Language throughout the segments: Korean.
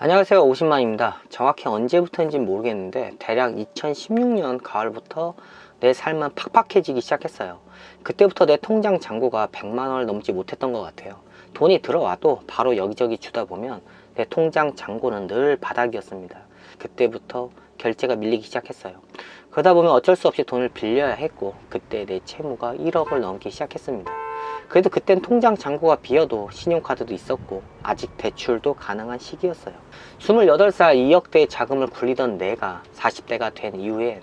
안녕하세요, 오신만입니다. 정확히 언제부터인지 모르겠는데 대략 2016년 가을부터 내 삶은 팍팍해지기 시작했어요. 그때부터 내 통장 잔고가 100만 원을 넘지 못했던 것 같아요. 돈이 들어와도 바로 여기저기 주다 보면 내 통장 잔고는 늘 바닥이었습니다. 그때부터 결제가 밀리기 시작했어요. 그러다 보면 어쩔 수 없이 돈을 빌려야 했고, 그때 내 채무가 1억을 넘기 시작했습니다. 그래도 그땐 통장 잔고가 비어도 신용카드도 있었고 아직 대출도 가능한 시기였어요. 28살 2억대의 자금을 굴리던 내가 40대가 된 이후엔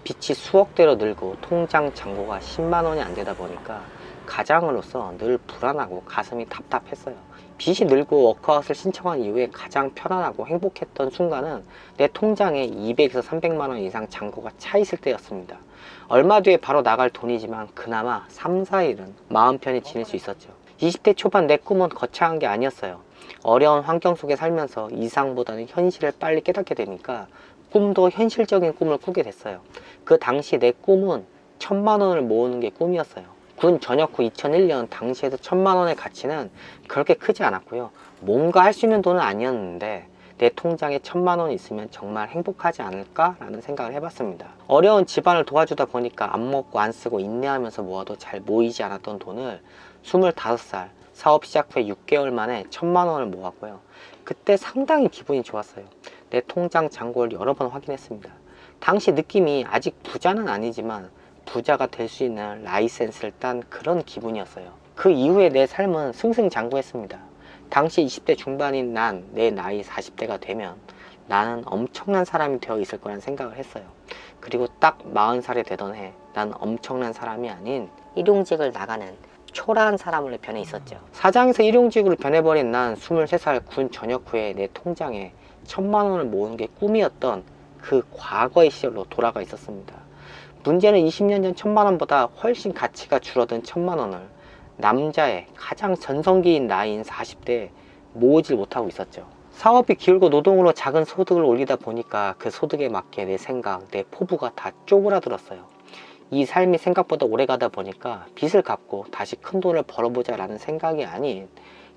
빚이 수억대로 늘고 통장 잔고가 10만 원이 안 되다 보니까 가장으로서 늘 불안하고 가슴이 답답했어요. 빚이 늘고 워크아웃을 신청한 이후에 가장 편안하고 행복했던 순간은 내 통장에 200에서 300만 원 이상 잔고가 차 있을 때였습니다. 얼마 뒤에 바로 나갈 돈이지만 그나마 3, 4일은 마음 편히 지낼 수 있었죠. 20대 초반 내 꿈은 거창한 게 아니었어요. 어려운 환경 속에 살면서 이상보다는 현실을 빨리 깨닫게 되니까 꿈도 현실적인 꿈을 꾸게 됐어요. 그 당시 내 꿈은 1000만 원을 모으는 게 꿈이었어요. 군 전역 후 2001년 당시에도 1000만 원의 가치는 그렇게 크지 않았고요. 뭔가 할 수 있는 돈은 아니었는데 내 통장에 1000만 원이 있으면 정말 행복하지 않을까라는 생각을 해봤습니다. 어려운 집안을 도와주다 보니까 안 먹고 안 쓰고 인내하면서 모아도 잘 모이지 않았던 돈을 25살 사업 시작 후에 6개월 만에 1000만 원을 모았고요. 그때 상당히 기분이 좋았어요. 내 통장 잔고를 여러 번 확인했습니다. 당시 느낌이 아직 부자는 아니지만 부자가 될 수 있는 라이센스를 딴 그런 기분이었어요. 그 이후에 내 삶은 승승장구했습니다. 당시 20대 중반인 내 나이 40대가 되면 나는 엄청난 사람이 되어 있을 거란 생각을 했어요. 그리고 딱 40살이 되던 해, 난 엄청난 사람이 아닌 일용직을 나가는 초라한 사람으로 변해 있었죠. 사장에서 일용직으로 변해버린 난 23살 군 전역 후에 내 통장에 1000만 원을 모으는 게 꿈이었던 그 과거의 시절로 돌아가 있었습니다. 문제는 20년 전 1000만 원보다 훨씬 가치가 줄어든 1000만 원을 남자의 가장 전성기인 나이인 40대에 모으질 못하고 있었죠. 사업이 기울고 노동으로 작은 소득을 올리다 보니까 그 소득에 맞게 내 생각, 내 포부가 다 쪼그라들었어요. 이 삶이 생각보다 오래 가다 보니까 빚을 갚고 다시 큰 돈을 벌어보자 라는 생각이 아닌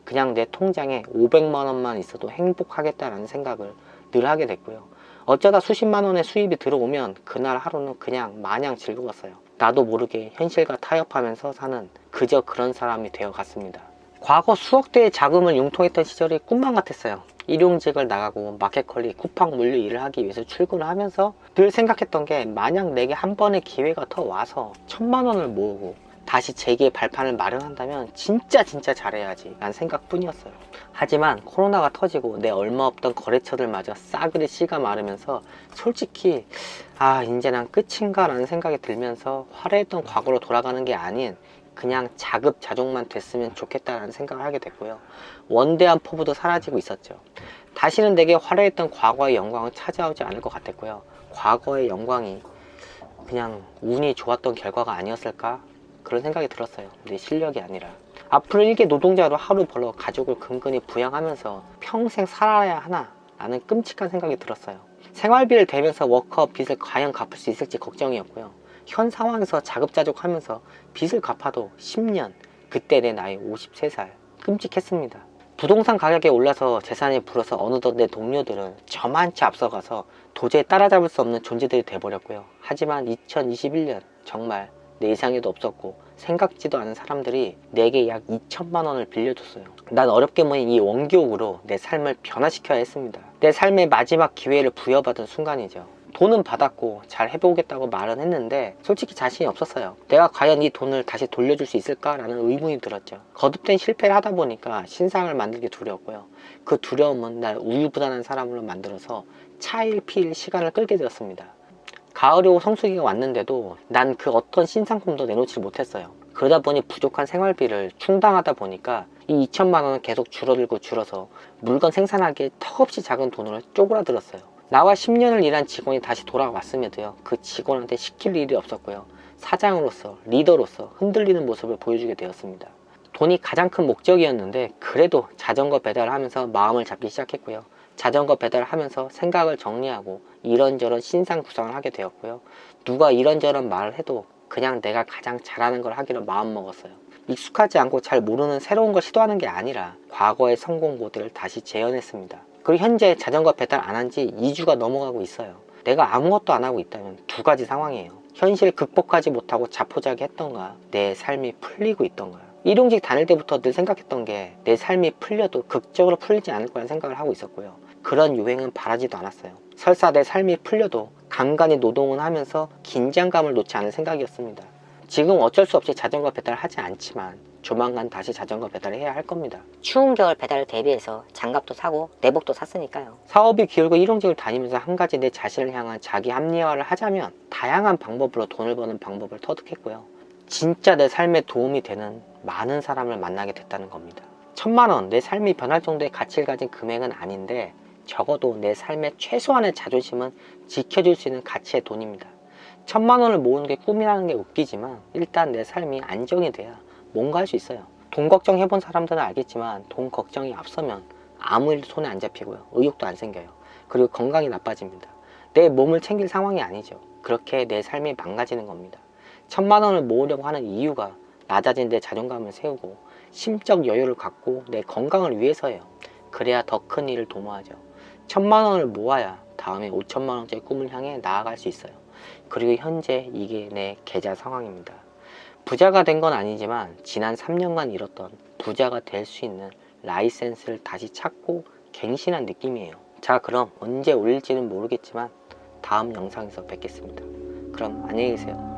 그냥 내 통장에 500만 원만 있어도 행복하겠다라는 생각을 늘 하게 됐고요. 어쩌다 수십만 원의 수입이 들어오면 그날 하루는 그냥 마냥 즐거웠어요. 나도 모르게 현실과 타협하면서 사는 그저 그런 사람이 되어 갔습니다. 과거 수억 대의 자금을 융통했던 시절이 꿈만 같았어요. 일용직을 나가고 마켓컬리 쿠팡 물류 일을 하기 위해서 출근을 하면서 늘 생각했던 게 만약 내게 한 번의 기회가 더 와서 1000만 원을 모으고 다시 재기의 발판을 마련한다면 진짜 잘해야지 라는 생각뿐이었어요. 하지만 코로나가 터지고 내 얼마 없던 거래처들마저 싸그리 씨가 마르면서 솔직히 이제 난 끝인가 라는 생각이 들면서 화려했던 과거로 돌아가는 게 아닌 그냥 자급자족만 됐으면 좋겠다라는 생각을 하게 됐고요. 원대한 포부도 사라지고 있었죠. 다시는 내게 화려했던 과거의 영광은 찾아오지 않을 것 같았고요. 과거의 영광이 그냥 운이 좋았던 결과가 아니었을까? 그런 생각이 들었어요. 내 실력이 아니라. 앞으로 일개 노동자로 하루 벌어 가족을 근근히 부양하면서 평생 살아야 하나? 라는 끔찍한 생각이 들었어요. 생활비를 대면서 워크업 빚을 과연 갚을 수 있을지 걱정이었고요. 현 상황에서 자급자족하면서 빚을 갚아도 10년, 그때 내 나이 53살. 끔찍했습니다. 부동산 가격이 올라서 재산이 불어서 어느덧 내 동료들은 저만치 앞서가서 도저히 따라잡을 수 없는 존재들이 돼버렸고요. 하지만 2021년 정말 내 예상에도 없었고 생각지도 않은 사람들이 내게 약 2천만 원을 빌려줬어요. 난 어렵게 모인 이 원기옥으로 내 삶을 변화시켜야 했습니다. 내 삶의 마지막 기회를 부여받은 순간이죠. 돈은 받았고 잘 해보겠다고 말은 했는데 솔직히 자신이 없었어요. 내가 과연 이 돈을 다시 돌려줄 수 있을까라는 의문이 들었죠. 거듭된 실패를 하다 보니까 신상을 만들기 두려웠고요. 그 두려움은 날 우유부단한 사람으로 만들어서 차일피일 시간을 끌게 되었습니다. 가을이 오고 성수기가 왔는데도 난 그 어떤 신상품도 내놓지 못했어요. 그러다 보니 부족한 생활비를 충당하다 보니까 이 2천만 원은 계속 줄어들어서 물건 생산하기에 턱없이 작은 돈으로 쪼그라들었어요. 나와 10년을 일한 직원이 다시 돌아왔음에도요, 그 직원한테 시킬 일이 없었고요. 사장으로서, 리더로서 흔들리는 모습을 보여주게 되었습니다. 돈이 가장 큰 목적이었는데 그래도 자전거 배달을 하면서 마음을 잡기 시작했고요. 자전거 배달을 하면서 생각을 정리하고 이런저런 신상 구상을 하게 되었고요. 누가 이런저런 말을 해도 그냥 내가 가장 잘하는 걸 하기로 마음먹었어요. 익숙하지 않고 잘 모르는 새로운 걸 시도하는 게 아니라 과거의 성공 모델을 다시 재현했습니다. 그리고 현재 자전거 배달 안 한 지 2주가 넘어가고 있어요. 내가 아무것도 안 하고 있다면 두 가지 상황이에요. 현실 극복하지 못하고 자포자기했던가, 내 삶이 풀리고 있던가요. 일용직 다닐 때부터 늘 생각했던 게 내 삶이 풀려도 극적으로 풀리지 않을 거라는 생각을 하고 있었고요. 그런 유행은 바라지도 않았어요. 설사 내 삶이 풀려도 간간히 노동은 하면서 긴장감을 놓지 않을 생각이었습니다. 지금 어쩔 수 없이 자전거 배달을 하지 않지만 조만간 다시 자전거 배달을 해야 할 겁니다. 추운 겨울 배달을 대비해서 장갑도 사고 내복도 샀으니까요. 사업이 기울고 일용직을 다니면서 한 가지 내 자신을 향한 자기 합리화를 하자면 다양한 방법으로 돈을 버는 방법을 터득했고요. 진짜 내 삶에 도움이 되는 많은 사람을 만나게 됐다는 겁니다. 1000만 원, 내 삶이 변할 정도의 가치를 가진 금액은 아닌데 적어도 내 삶의 최소한의 자존심은 지켜줄 수 있는 가치의 돈입니다. 1000만 원을 모으는 게 꿈이라는 게 웃기지만 일단 내 삶이 안정이 돼야 뭔가 할 수 있어요. 돈 걱정 해본 사람들은 알겠지만 돈 걱정이 앞서면 아무 일도 손에 안 잡히고요. 의욕도 안 생겨요. 그리고 건강이 나빠집니다. 내 몸을 챙길 상황이 아니죠. 그렇게 내 삶이 망가지는 겁니다. 1000만 원을 모으려고 하는 이유가 낮아진 내 자존감을 세우고 심적 여유를 갖고 내 건강을 위해서예요. 그래야 더 큰 일을 도모하죠. 1000만 원을 모아야 다음에 5천만 원짜리 꿈을 향해 나아갈 수 있어요. 그리고 현재 이게 내 계좌 상황입니다. 부자가 된 건 아니지만 지난 3년간 잃었던 부자가 될 수 있는 라이센스를 다시 찾고 갱신한 느낌이에요. 자, 그럼 언제 올릴지는 모르겠지만 다음 영상에서 뵙겠습니다. 그럼 안녕히 계세요.